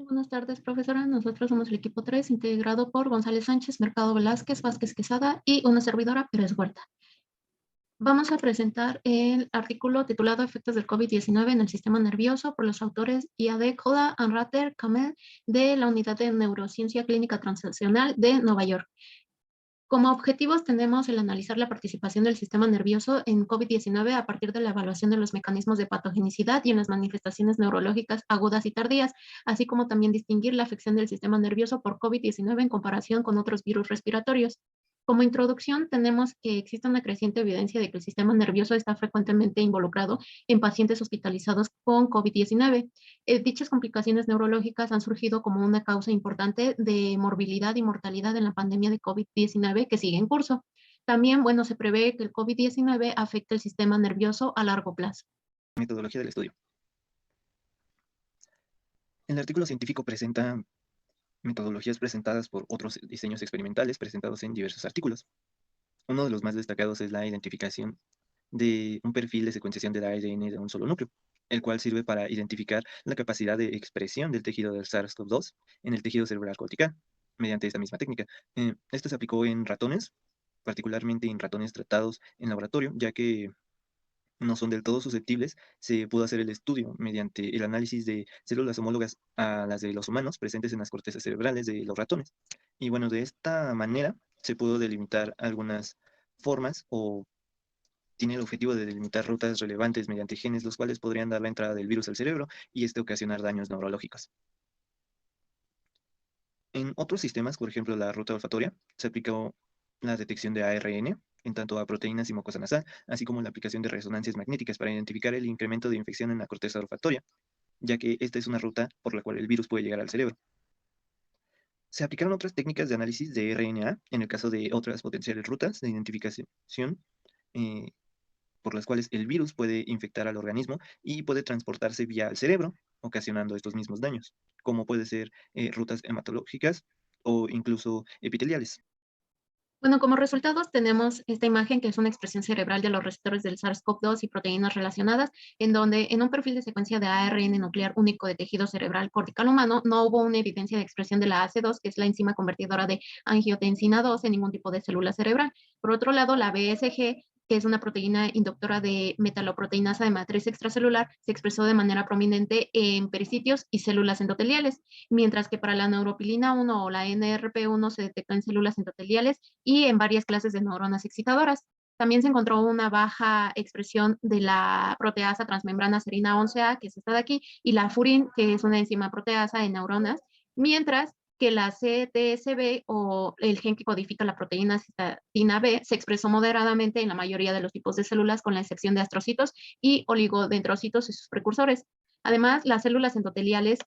Buenas tardes, profesora. Nosotros somos el equipo 3, integrado por González Sánchez, Mercado Velázquez, Vázquez Quesada y una servidora, Pérez Huerta. Vamos a presentar el artículo titulado Efectos del COVID-19 en el sistema nervioso por los autores Iade, Koda, Anrater, Kamel, de la Unidad de Neurociencia Clínica Translacional de Nueva York. Como objetivos tenemos el analizar la participación del sistema nervioso en COVID-19 a partir de la evaluación de los mecanismos de patogenicidad y en las manifestaciones neurológicas agudas y tardías, así como también distinguir la afección del sistema nervioso por COVID-19 en comparación con otros virus respiratorios. Como introducción, tenemos que existe una creciente evidencia de que el sistema nervioso está frecuentemente involucrado en pacientes hospitalizados con COVID-19. Dichas complicaciones neurológicas han surgido como una causa importante de morbilidad y mortalidad en la pandemia de COVID-19 que sigue en curso. También, bueno, se prevé que el COVID-19 afecte el sistema nervioso a largo plazo. Metodología del estudio. El artículo científico presenta metodologías presentadas por otros diseños experimentales presentados en diversos artículos. Uno de los más destacados es la identificación de un perfil de secuenciación del ARN de un solo núcleo, el cual sirve para identificar la capacidad de expresión del tejido del SARS-CoV-2 en el tejido cerebral cortical, mediante esta misma técnica. Esto se aplicó en ratones, particularmente en ratones tratados en laboratorio, ya que no son del todo susceptibles. Se pudo hacer el estudio mediante el análisis de células homólogas a las de los humanos presentes en las cortezas cerebrales de los ratones. Y bueno, de esta manera se pudo delimitar algunas formas o tiene el objetivo de delimitar rutas relevantes mediante genes, los cuales podrían dar la entrada del virus al cerebro y ocasionar daños neurológicos. En otros sistemas, por ejemplo la ruta olfatoria, se aplicó la detección de ARN en tanto a proteínas y mucosa nasal, así como la aplicación de resonancias magnéticas para identificar el incremento de infección en la corteza olfatoria, ya que esta es una ruta por la cual el virus puede llegar al cerebro. Se aplicaron otras técnicas de análisis de RNA en el caso de otras potenciales rutas de identificación eh, por las cuales el virus puede infectar al organismo y puede transportarse vía al cerebro, ocasionando estos mismos daños, como puede ser rutas hematológicas o incluso epiteliales. Bueno, como resultados tenemos esta imagen que es una expresión cerebral de los receptores del SARS-CoV-2 y proteínas relacionadas, en donde en un perfil de secuencia de ARN nuclear único de tejido cerebral cortical humano no hubo una evidencia de expresión de la AC2, que es la enzima convertidora de angiotensina 2 en ningún tipo de célula cerebral. Por otro lado, la BSG, que es una proteína inductora de metaloproteinasa de matriz extracelular, se expresó de manera prominente en pericidios y células endoteliales, mientras que para la neuropilina 1 o la NRP1 se detectó en células endoteliales y en varias clases de neuronas excitadoras. También se encontró una baja expresión de la proteasa transmembrana serina 11A, que es esta de aquí, y la furin, que es una enzima proteasa en neuronas, mientras que la CTSB o el gen que codifica la proteína cistatina B se expresó moderadamente en la mayoría de los tipos de células, con la excepción de astrocitos y oligodendrocitos y sus precursores. Además, las células endoteliales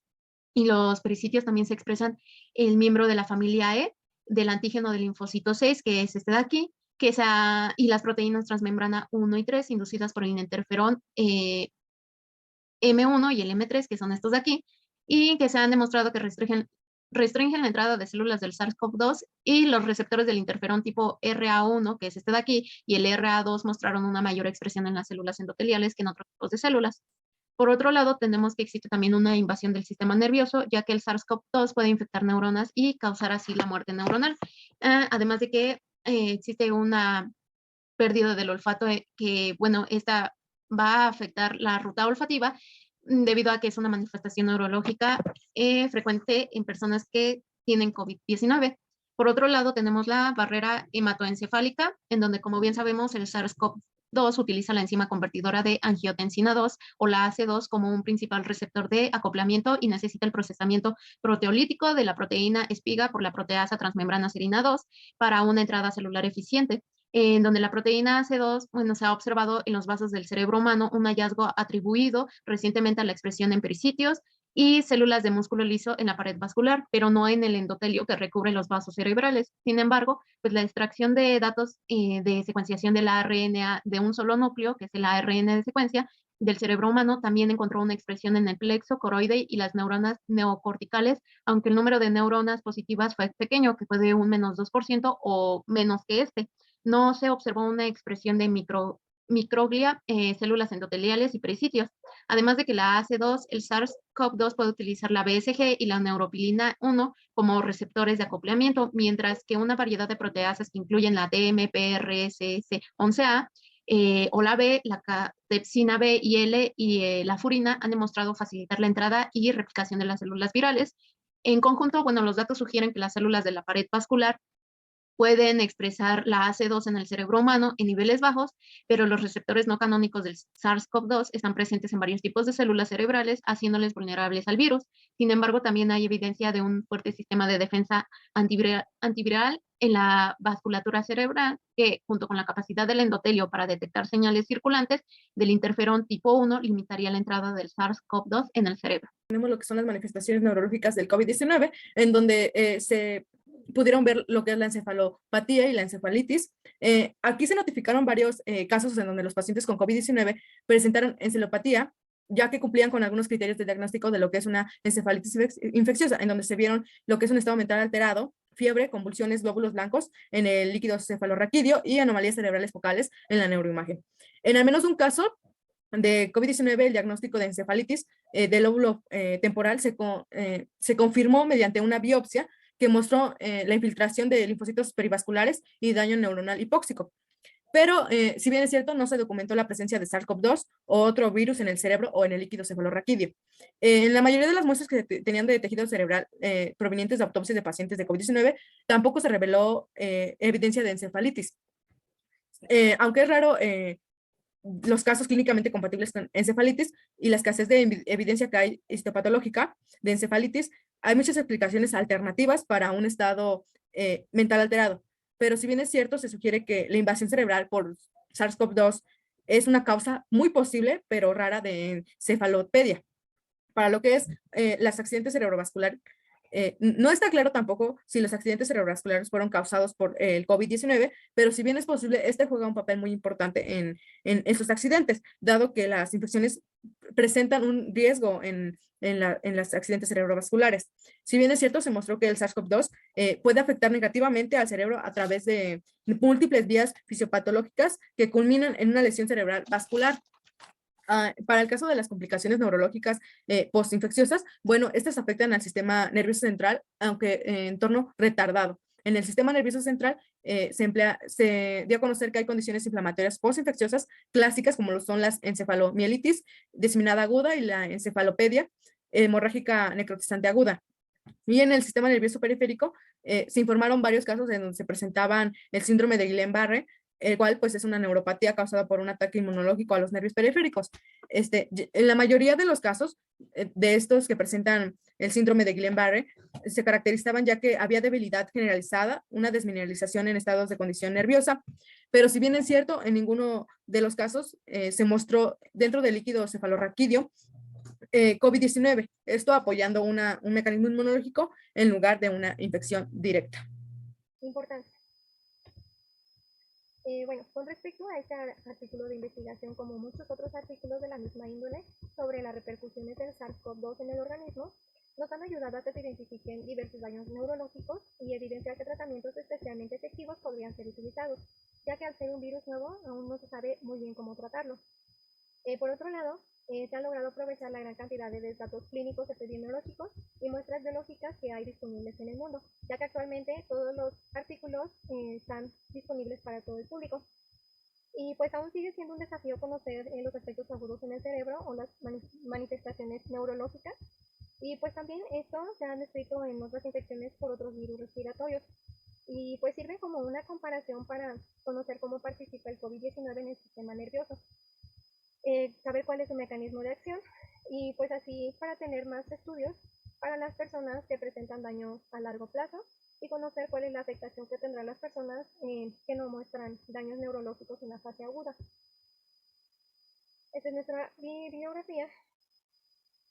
y los pericidios también se expresan el miembro de la familia E del antígeno del linfocito 6, que es este de aquí, y las proteínas transmembrana 1 y 3 inducidas por el interferón M1 y el M3, que son estos de aquí, y que se han demostrado que restringen la entrada de células del SARS-CoV-2 y los receptores del interferón tipo RA1, que es este de aquí, y el RA2 mostraron una mayor expresión en las células endoteliales que en otros tipos de células. Por otro lado, tenemos que existe también una invasión del sistema nervioso, ya que el SARS-CoV-2 puede infectar neuronas y causar así la muerte neuronal. Además de que existe una pérdida del olfato que, bueno, esta va a afectar la ruta olfativa debido a que es una manifestación neurológica frecuente en personas que tienen COVID-19. Por otro lado, tenemos la barrera hematoencefálica, en donde, como bien sabemos, el SARS-CoV-2 utiliza la enzima convertidora de angiotensina 2 o la AC2 como un principal receptor de acoplamiento y necesita el procesamiento proteolítico de la proteína espiga por la proteasa transmembrana serina 2 para una entrada celular eficiente, en donde la proteína AC2, bueno, se ha observado en los vasos del cerebro humano un hallazgo atribuido recientemente a la expresión en pericidios y células de músculo liso en la pared vascular, pero no en el endotelio que recubre los vasos cerebrales. Sin embargo, pues la extracción de datos de secuenciación del ARN de un solo núcleo, que es el ARN de secuencia del cerebro humano, también encontró una expresión en el plexo coroide y las neuronas neocorticales, aunque el número de neuronas positivas fue pequeño, que fue de un menos 2% o menos que este. No se observó una expresión de microglia, células endoteliales y pericidios. Además de que la AC2, el SARS SARS-CoV-2 puede utilizar la BSG y la neuropilina 1 como receptores de acoplamiento, mientras que una variedad de proteasas que incluyen la DMPRSS11A o la B, la catepsina B y L y la furina han demostrado facilitar la entrada y replicación de las células virales. En conjunto, bueno, los datos sugieren que las células de la pared vascular pueden expresar la AC2 en el cerebro humano en niveles bajos, pero los receptores no canónicos del SARS-CoV-2 están presentes en varios tipos de células cerebrales, haciéndoles vulnerables al virus. Sin embargo, también hay evidencia de un fuerte sistema de defensa antiviral en la vasculatura cerebral que, junto con la capacidad del endotelio para detectar señales circulantes del interferón tipo 1, limitaría la entrada del SARS-CoV-2 en el cerebro. Tenemos lo que son las manifestaciones neurológicas del COVID-19, en donde se pudieron ver lo que es la encefalopatía y la encefalitis. Aquí se notificaron varios casos en donde los pacientes con COVID-19 presentaron encefalopatía, ya que cumplían con algunos criterios de diagnóstico de lo que es una encefalitis infecciosa, en donde se vieron lo que es un estado mental alterado, fiebre, convulsiones, glóbulos blancos en el líquido cefalorraquídeo y anomalías cerebrales focales en la neuroimagen. En al menos un caso de COVID-19, el diagnóstico de encefalitis del lóbulo temporal se confirmó mediante una biopsia que mostró la infiltración de linfocitos perivasculares y daño neuronal hipóxico. Pero, si bien es cierto, no se documentó la presencia de SARS-CoV-2 o otro virus en el cerebro o en el líquido cefalorraquídeo. En la mayoría de las muestras que tenían de tejido cerebral provenientes de autopsias de pacientes de COVID-19, tampoco se reveló evidencia de encefalitis. Aunque es raro los casos clínicamente compatibles con encefalitis y la escasez de evidencia que hay histopatológica de encefalitis, hay muchas explicaciones alternativas para un estado mental alterado. Pero si bien es cierto, se sugiere que la invasión cerebral por SARS-CoV-2 es una causa muy posible, pero rara de encefalopedia. Para lo que es los accidentes cerebrovasculares, no está claro tampoco si los accidentes cerebrovasculares fueron causados por el COVID-19, pero si bien es posible, este juega un papel muy importante en estos accidentes, dado que las infecciones presentan un riesgo en los accidentes cerebrovasculares. Si bien es cierto, se mostró que el SARS-CoV-2 puede afectar negativamente al cerebro a través de múltiples vías fisiopatológicas que culminan en una lesión cerebral vascular. Para el caso de las complicaciones neurológicas postinfecciosas, bueno, estas afectan al sistema nervioso central, aunque en torno retardado. En el sistema nervioso central se dio a conocer que hay condiciones inflamatorias postinfecciosas clásicas, como lo son las encefalomielitis diseminada aguda y la encefalopedia hemorrágica necrotizante aguda. Y en el sistema nervioso periférico se informaron varios casos en donde se presentaban el síndrome de Guillain-Barré, el cual pues es una neuropatía causada por un ataque inmunológico a los nervios periféricos. En la mayoría de los casos de estos que presentan el síndrome de Guillain-Barré se caracterizaban ya que había debilidad generalizada, una desmineralización en estados de condición nerviosa, pero si bien es cierto, en ninguno de los casos se mostró dentro del líquido cefalorraquídeo COVID-19, esto apoyando un mecanismo inmunológico en lugar de una infección directa. Importante. Bueno, con respecto a este artículo de investigación, como muchos otros artículos de la misma índole sobre las repercusiones del SARS-CoV-2 en el organismo, nos han ayudado a que se identifiquen diversos daños neurológicos y evidenciar que tratamientos especialmente efectivos podrían ser utilizados, ya que al ser un virus nuevo aún no se sabe muy bien cómo tratarlo. Por otro lado, se ha logrado aprovechar la gran cantidad de datos clínicos epidemiológicos y muestras biológicas que hay disponibles en el mundo, ya que actualmente todos los artículos están disponibles para todo el público. Y pues aún sigue siendo un desafío conocer los efectos agudos en el cerebro o las manifestaciones neurológicas. Y pues también esto se han descrito en otras infecciones por otros virus respiratorios. Y pues sirve como una comparación para conocer cómo participa el COVID-19 en el sistema nervioso. Saber cuál es su mecanismo de acción y pues así para tener más estudios para las personas que presentan daño a largo plazo y conocer cuál es la afectación que tendrán las personas que no muestran daños neurológicos en la fase aguda. Esta es nuestra bibliografía